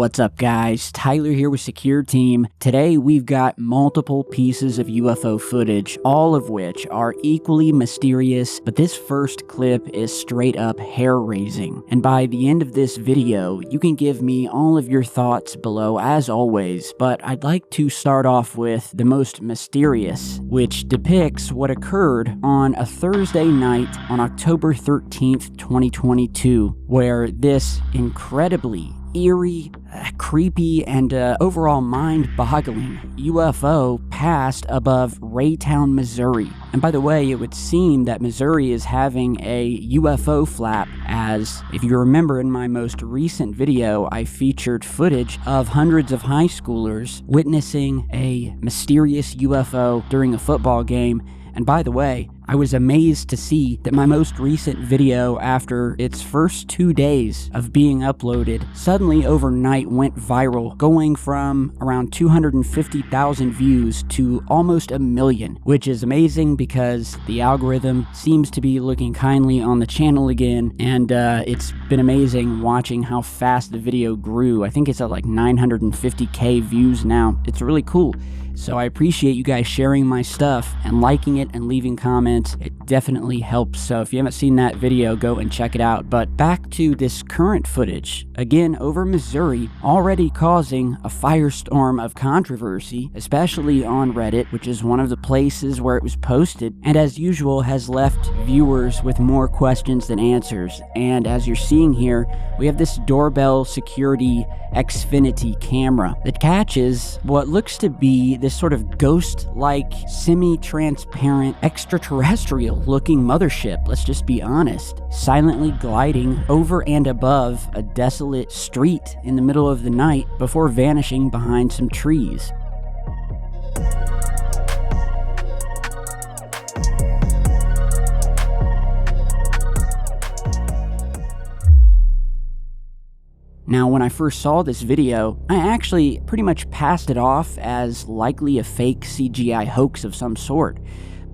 What's up, guys? Tyler here with Secureteam. Today we've got multiple pieces of UFO footage, all of which are equally mysterious, but this first clip is straight up hair-raising. And by the end of this video, you can give me all of your thoughts below as always, but I'd like to start off with the most mysterious, which depicts what occurred on a Thursday night on October 13th, 2022, where this incredibly eerie, creepy, and overall mind-boggling UFO passed above Raytown, Missouri. And by the way, it would seem that Missouri is having a UFO flap, as if you remember in my most recent video, I featured footage of hundreds of high schoolers witnessing a mysterious UFO during a football game. And by the way, I was amazed to see that my most recent video, after its first 2 days of being uploaded, suddenly overnight went viral, going from around 250,000 views to almost 1 million, which is amazing because the algorithm seems to be looking kindly on the channel again, and it's been amazing watching how fast the video grew. I think it's at like 950k views now. It's really cool. So I appreciate you guys sharing my stuff and liking it and leaving comments. It definitely helps. So if you haven't seen that video, go and check it out. But back to this current footage, again over Missouri, already causing a firestorm of controversy, especially on Reddit, which is one of the places where it was posted, and as usual has left viewers with more questions than answers. And as you're seeing here, we have this doorbell security Xfinity camera that catches what looks to be this sort of ghost-like, semi-transparent, extraterrestrial-looking mothership, let's just be honest, silently gliding over and above a desolate street in the middle of the night before vanishing behind some trees. Now, when I first saw this video, I actually pretty much passed it off as likely a fake CGI hoax of some sort.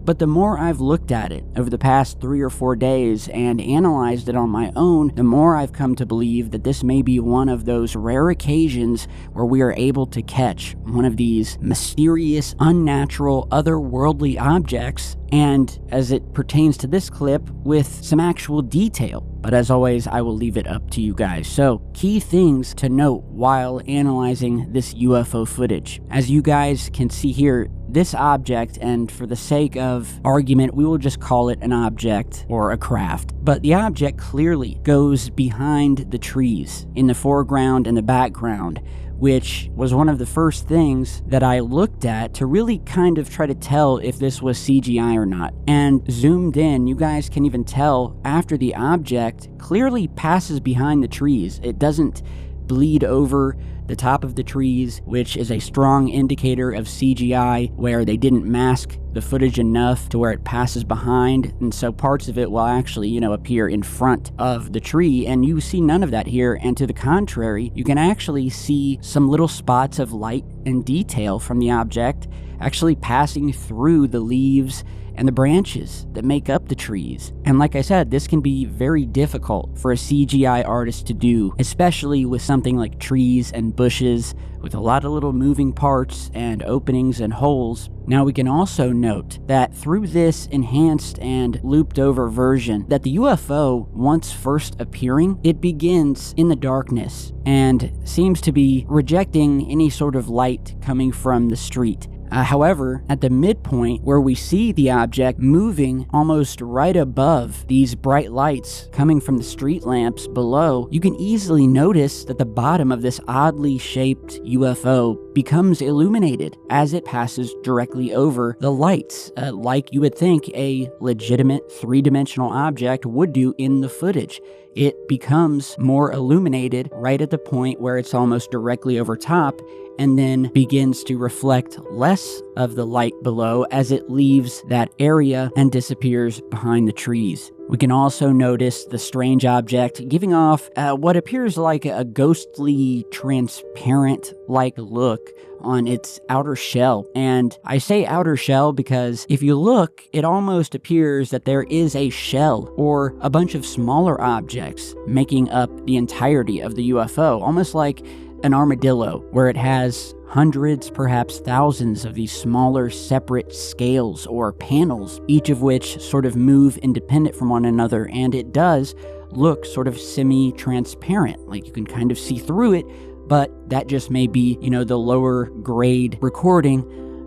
But the more I've looked at it over the past 3 or 4 days and analyzed it on my own, the more I've come to believe that this may be one of those rare occasions where we are able to catch one of these mysterious, unnatural, otherworldly objects, and as it pertains to this clip, with some actual detail. But as always, I will leave it up to you guys. So, key things to note while analyzing this UFO footage. As you guys can see here, this object, and for the sake of argument, we will just call it an object or a craft. But the object clearly goes behind the trees, in the foreground and the background, which was one of the first things that I looked at to really kind of try to tell if this was CGI or not. And zoomed in, you guys can even tell after the object clearly passes behind the trees. It doesn't bleed over the top of the trees, which is a strong indicator of CGI, where they didn't mask the footage enough to where it passes behind, and so parts of it will actually, appear in front of the tree, and you see none of that here. And to the contrary, you can actually see some little spots of light and detail from the object actually passing through the leaves and the branches that make up the trees. And like I said, this can be very difficult for a CGI artist to do, especially with something like trees and bushes with a lot of little moving parts and openings and holes. Now we can also note that through this enhanced and looped over version, that the UFO, once first appearing, it begins in the darkness and seems to be rejecting any sort of light coming from the street. However, at the midpoint where we see the object moving almost right above these bright lights coming from the street lamps below, you can easily notice that the bottom of this oddly shaped UFO becomes illuminated as it passes directly over the lights, like you would think a legitimate three-dimensional object would do in the footage. It becomes more illuminated right at the point where it's almost directly over top, and then begins to reflect less of the light below as it leaves that area and disappears behind the trees. We can also notice the strange object giving off what appears like a ghostly, transparent-like look on its outer shell. And I say outer shell because if you look, it almost appears that there is a shell or a bunch of smaller objects making up the entirety of the UFO, almost like an armadillo, where it has hundreds, perhaps thousands of these smaller separate scales or panels, each of which sort of move independent from one another, and it does look sort of semi-transparent, like you can kind of see through it, but that just may be, the lower grade recording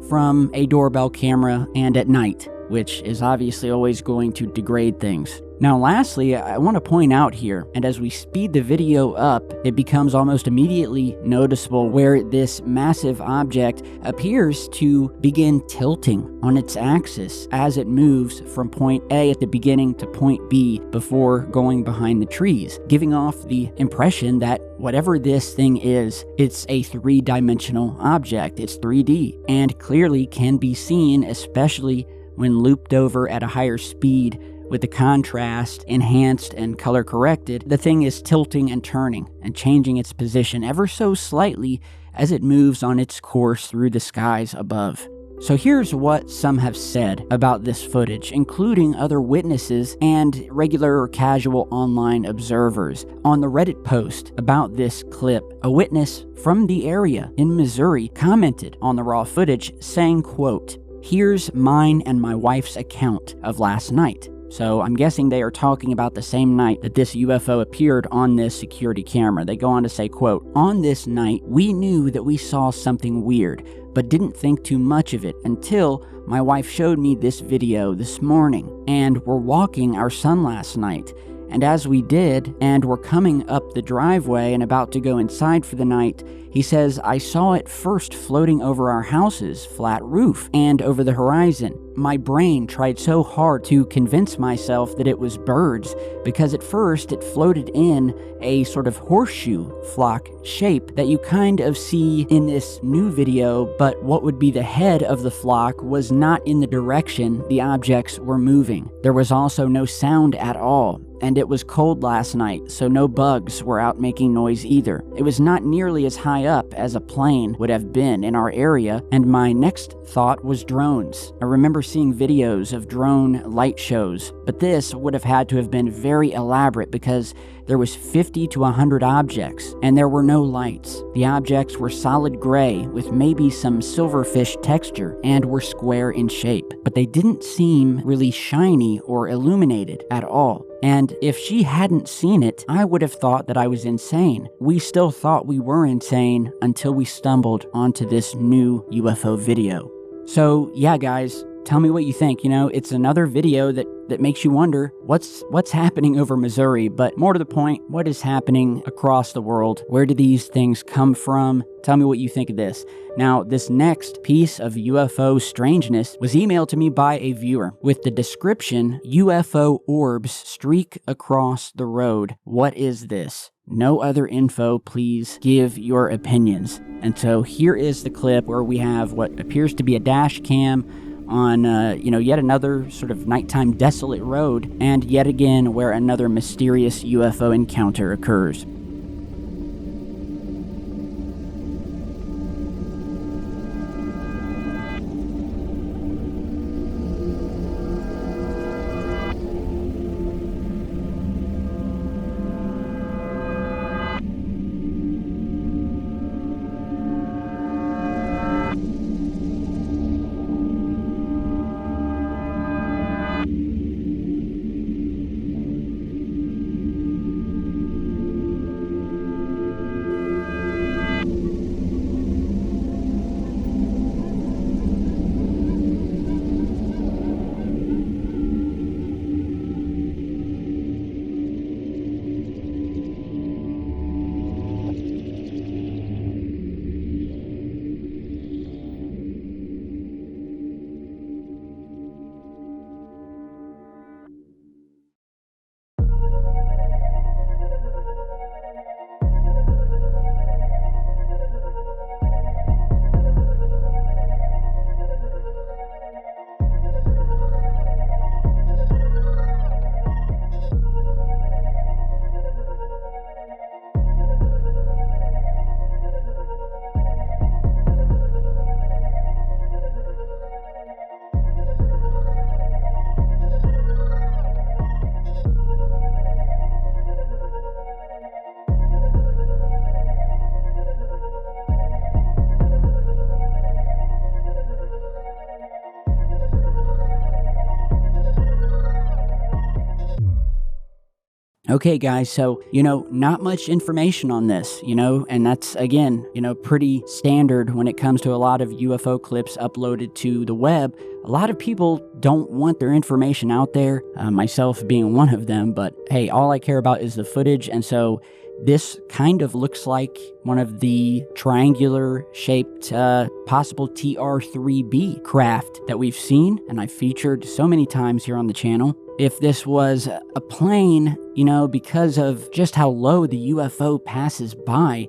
from a doorbell camera and at night, which is obviously always going to degrade things. Now, lastly, I want to point out here, and as we speed the video up, it becomes almost immediately noticeable where this massive object appears to begin tilting on its axis as it moves from point A at the beginning to point B before going behind the trees, giving off the impression that whatever this thing is, it's a three-dimensional object. It's 3D, and clearly can be seen, especially when looped over at a higher speed with the contrast enhanced and color corrected. The thing is tilting and turning and changing its position ever so slightly as it moves on its course through the skies above. So here's what some have said about this footage, including other witnesses and regular or casual online observers. On the Reddit post about this clip, a witness from the area in Missouri commented on the raw footage saying, quote, "Here's mine and my wife's account of last night." So I'm guessing they are talking about the same night that this UFO appeared on this security camera. They go on to say, quote, "On this night, we knew that we saw something weird, but didn't think too much of it until my wife showed me this video this morning. And we're walking our son last night. And as we did, and were coming up the driveway and about to go inside for the night, he says, I saw it first floating over our house's flat roof and over the horizon. My brain tried so hard to convince myself that it was birds because at first it floated in a sort of horseshoe flock shape that you kind of see in this new video, but what would be the head of the flock was not in the direction the objects were moving. There was also no sound at all. And it was cold last night, so no bugs were out making noise either. It was not nearly as high up as a plane would have been in our area, and my next thought was drones. I remember seeing videos of drone light shows, but this would have had to have been very elaborate because there was 50 to 100 objects, and there were no lights. The objects were solid gray with maybe some silverfish texture and were square in shape, but they didn't seem really shiny or illuminated at all. And if she hadn't seen it, I would have thought that I was insane. We still thought we were insane until we stumbled onto this new UFO video. So yeah, guys, tell me what you think. It's another video that makes you wonder what's happening over Missouri, but more to the point, what is happening across the world? Where do these things come from? Tell me what you think of this. Now, this next piece of UFO strangeness was emailed to me by a viewer with the description, UFO orbs streak across the road. What is this? No other info, please give your opinions. And so here is the clip where we have what appears to be a dash cam on, yet another sort of nighttime desolate road, and yet again where another mysterious UFO encounter occurs. Okay, guys, so, not much information on this, and that's, again, pretty standard when it comes to a lot of UFO clips uploaded to the web. A lot of people don't want their information out there, myself being one of them, but hey, all I care about is the footage, and so this kind of looks like one of the triangular-shaped possible TR-3B craft that we've seen, and I've featured so many times here on the channel. If this was a plane, because of just how low the UFO passes by,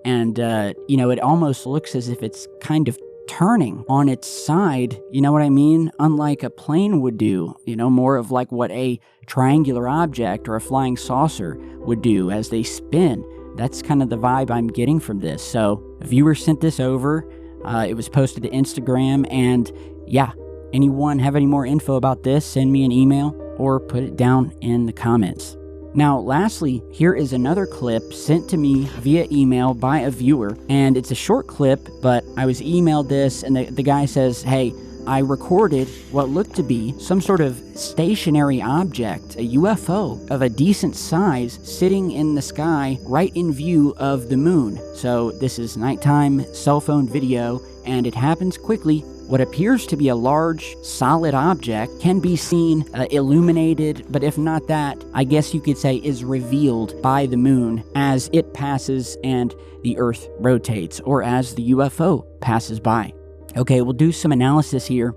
and, it almost looks as if it's kind of turning on its side, you know what I mean? Unlike a plane would do, more of like what a triangular object or a flying saucer would do as they spin. That's kind of the vibe I'm getting from this. So a viewer sent this over. It was posted to Instagram, and yeah, anyone have any more info about this, send me an email or put it down in the comments. Now, lastly, here is another clip sent to me via email by a viewer, and it's a short clip, but I was emailed this, and the guy says, hey, I recorded what looked to be some sort of stationary object, a UFO of a decent size, sitting in the sky right in view of the moon. So this is nighttime cell phone video, and it happens quickly. What appears to be a large, solid object can be seen illuminated, but if not that, I guess you could say is revealed by the moon as it passes and the Earth rotates, or as the UFO passes by. Okay, we'll do some analysis here.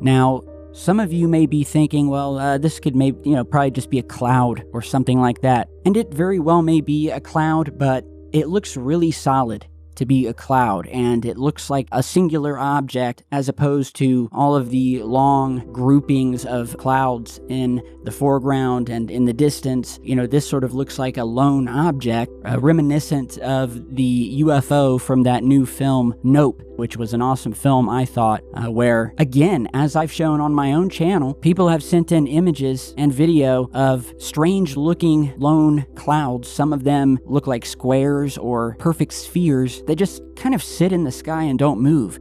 Now, some of you may be thinking, well, this could probably just be a cloud or something like that. And it very well may be a cloud, but it looks really solid to be a cloud, and it looks like a singular object as opposed to all of the long groupings of clouds in the foreground and in the distance. This sort of looks like a lone object, reminiscent of the UFO from that new film Nope, which was an awesome film, I thought, where, again, as I've shown on my own channel, people have sent in images and video of strange-looking lone clouds. Some of them look like squares or perfect spheres. They just kind of sit in the sky and don't move.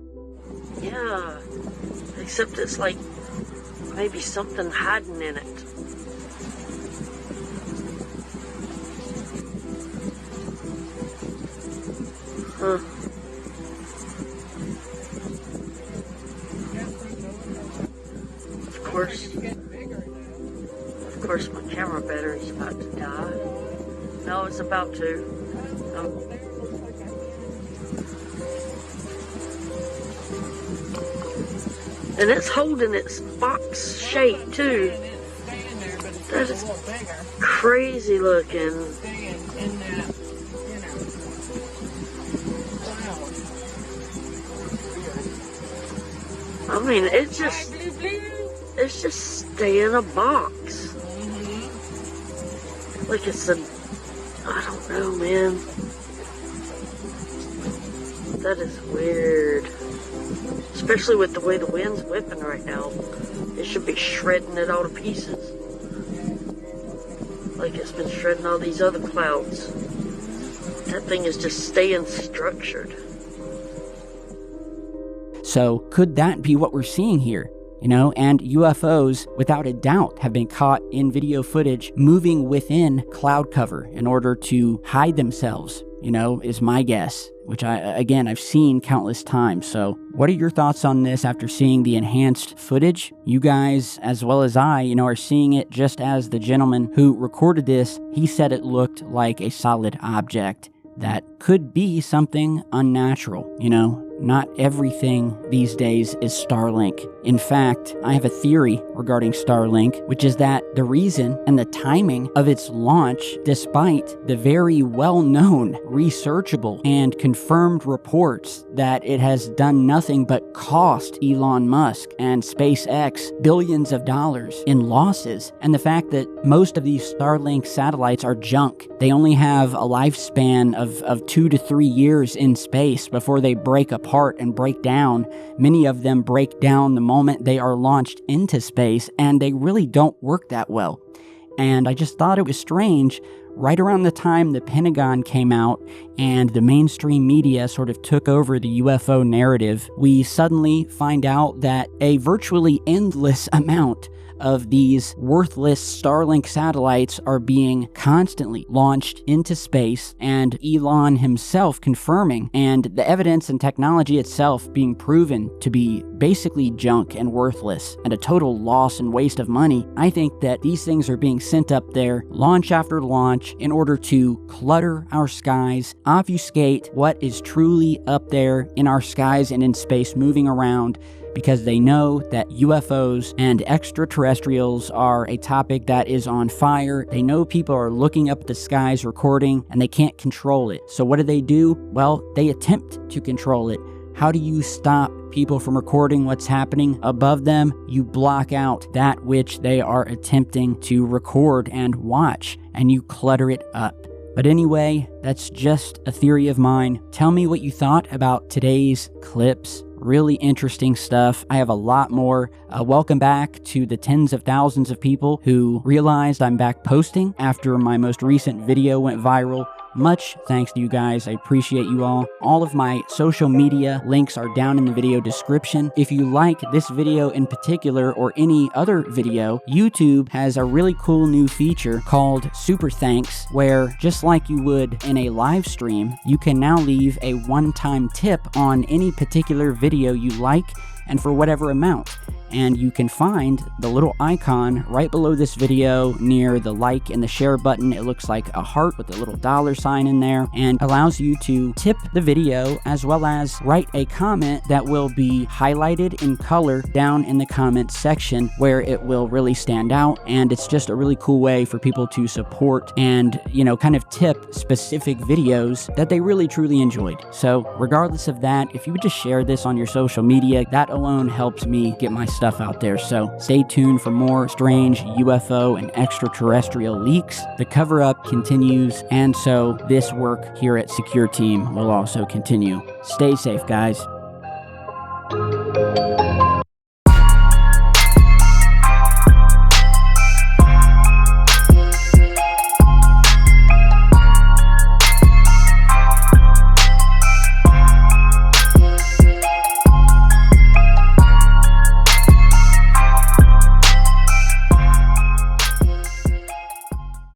Yeah, except it's like maybe something hiding in it. Huh. Of course, my camera battery's about to die. No, it's about to. And it's holding its box shape too. That is crazy looking. I mean, it's just stay in a box. Like it's I don't know, man. That is weird. Especially with the way the wind's whipping right now. It should be shredding it all to pieces. Like it's been shredding all these other clouds. That thing is just staying structured. So could that be what we're seeing here? And UFOs, without a doubt, have been caught in video footage moving within cloud cover in order to hide themselves, is my guess, which I've seen countless times. So what are your thoughts on this after seeing the enhanced footage? You guys, as well as I, are seeing it just as the gentleman who recorded this. He said it looked like a solid object that could be something unnatural, Not everything these days is Starlink. In fact, I have a theory regarding Starlink, which is that the reason and the timing of its launch, despite the very well-known, researchable, and confirmed reports that it has done nothing but cost Elon Musk and SpaceX billions of dollars in losses, and the fact that most of these Starlink satellites are junk. They only have a lifespan of 2 to 3 years in space before they break apart and break down. Many of them break down the moment they are launched into space, and they really don't work that well. And I just thought it was strange, right around the time the Pentagon came out and the mainstream media sort of took over the UFO narrative, we suddenly find out that a virtually endless amount of these worthless Starlink satellites are being constantly launched into space, and Elon himself confirming, and the evidence and technology itself being proven to be basically junk and worthless and a total loss and waste of money. I think that these things are being sent up there launch after launch in order to clutter our skies, obfuscate what is truly up there in our skies and in space moving around, because they know that UFOs and extraterrestrials are a topic that is on fire. They know people are looking up at the skies recording and they can't control it. So what do? Well, they attempt to control it. How do you stop people from recording what's happening above them? You block out that which they are attempting to record and watch, and you clutter it up. But anyway, that's just a theory of mine. Tell me what you thought about today's clips. Really interesting stuff. I have a lot more. Welcome back to the tens of thousands of people who realized I'm back posting after my most recent video went viral. Much thanks to you guys. I appreciate you all. All of my social media links are down in the video description. If you like this video in particular or any other video, YouTube has a really cool new feature called Super Thanks, where just like you would in a live stream, you can now leave a one-time tip on any particular video you like and for whatever amount. And you can find the little icon right below this video near the like and the share button. It looks like a heart with a little $sign in there and allows you to tip the video as well as write a comment that will be highlighted in color down in the comments section where it will really stand out. And it's just a really cool way for people to support and, kind of tip specific videos that they really truly enjoyed. So regardless of that, if you would just share this on your social media, that alone helps me get my stuff out there. So stay tuned for more strange UFO and extraterrestrial leaks. The cover-up continues, and so this work here at Secure Team will also continue. Stay safe, guys.